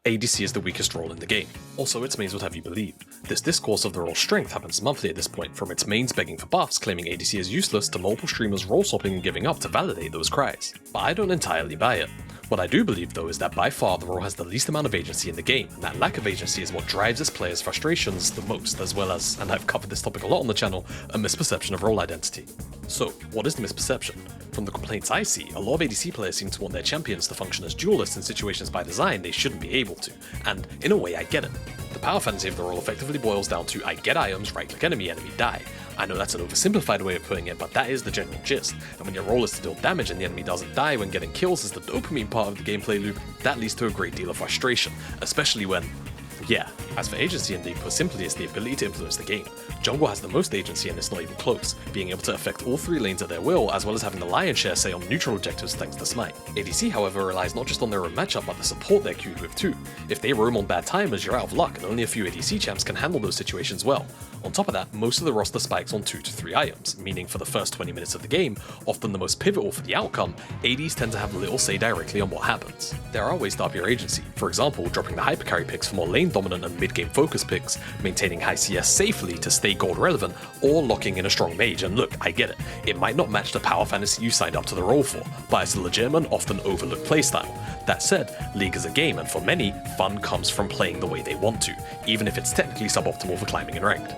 ADC is the weakest role in the game. Also, its mains would have you believe. This discourse of the role's strength happens monthly at this point, from its mains begging for buffs, claiming ADC is useless, to multiple streamers role swapping and giving up to validate those cries. But I don't entirely buy it. What I do believe though is that by far the role has the least amount of agency in the game, and that lack of agency is what drives its players' frustrations the most, as well as, and I've covered this topic a lot on the channel, a misperception of role identity. So, what is the misperception? From the complaints I see, a lot of ADC players seem to want their champions to function as duelists in situations by design they shouldn't be able to, and in a way I get it. The power fantasy of the role effectively boils down to I get items, right-click enemy, die. I know that's an oversimplified way of putting it, but that is the general gist, and when your role is to deal damage and the enemy doesn't die when getting kills is the dopamine part of the gameplay loop, that leads to a great deal of frustration, especially when... yeah. As for agency, indeed, put simply, it's the ability to influence the game. Jungle has the most agency and it's not even close, being able to affect all three lanes at their will, as well as having the lion's share say on neutral objectives thanks to Smite. ADC, however, relies not just on their own matchup, but the support they're queued with too. If they roam on bad timers, you're out of luck, and only a few ADC champs can handle those situations well. On top of that, most of the roster spikes on 2 to 3 items, meaning for the first 20 minutes of the game, often the most pivotal for the outcome, ADs tend to have little say directly on what happens. There are ways to up your agency, for example, dropping the hypercarry picks for more lane dominant and mid-game focus picks, maintaining high CS safely to stay gold relevant, or locking in a strong mage. And look, I get it, it might not match the power fantasy you signed up to the role for, but it's a legitimate, often overlooked playstyle. That said, League is a game, and for many, fun comes from playing the way they want to, even if it's technically suboptimal for climbing in ranked.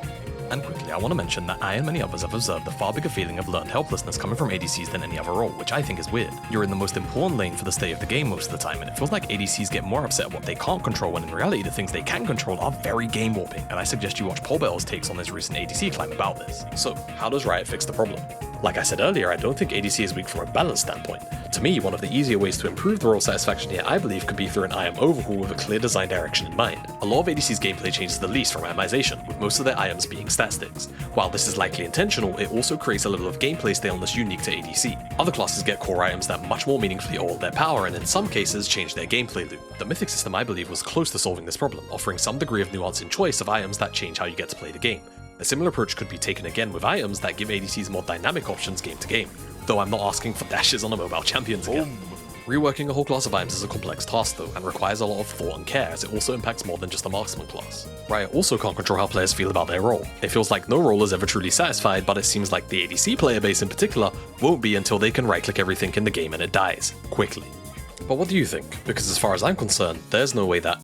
And quickly, I want to mention that I and many others have observed a far bigger feeling of learned helplessness coming from ADCs than any other role, which I think is weird. You're in the most important lane for the state of the game most of the time, and it feels like ADCs get more upset at what they can't control when in reality the things they can control are very game warping, and I suggest you watch Paul Bell's takes on his recent ADC climb about this. So, how does Riot fix the problem? Like I said earlier, I don't think ADC is weak from a balance standpoint. To me, one of the easier ways to improve the role satisfaction here I believe could be through an IM overhaul with a clear design direction in mind. A lot of ADC's gameplay changes the least from itemization, with most of their items being stat sticks. While this is likely intentional, it also creates a level of gameplay staleness unique to ADC. Other classes get core items that much more meaningfully alter their power and in some cases change their gameplay loop. The Mythic system I believe was close to solving this problem, offering some degree of nuance in choice of items that change how you get to play the game. A similar approach could be taken again with items that give ADCs more dynamic options game to game, though I'm not asking for dashes on a mobile champions again. Reworking a whole class of items is a complex task though, and requires a lot of thought and care, as it also impacts more than just the marksman class. Riot also can't control how players feel about their role. It feels like no role is ever truly satisfied, but it seems like the ADC player base in particular won't be until they can right-click everything in the game and it dies, quickly. But what do you think? Because as far as I'm concerned, there's no way that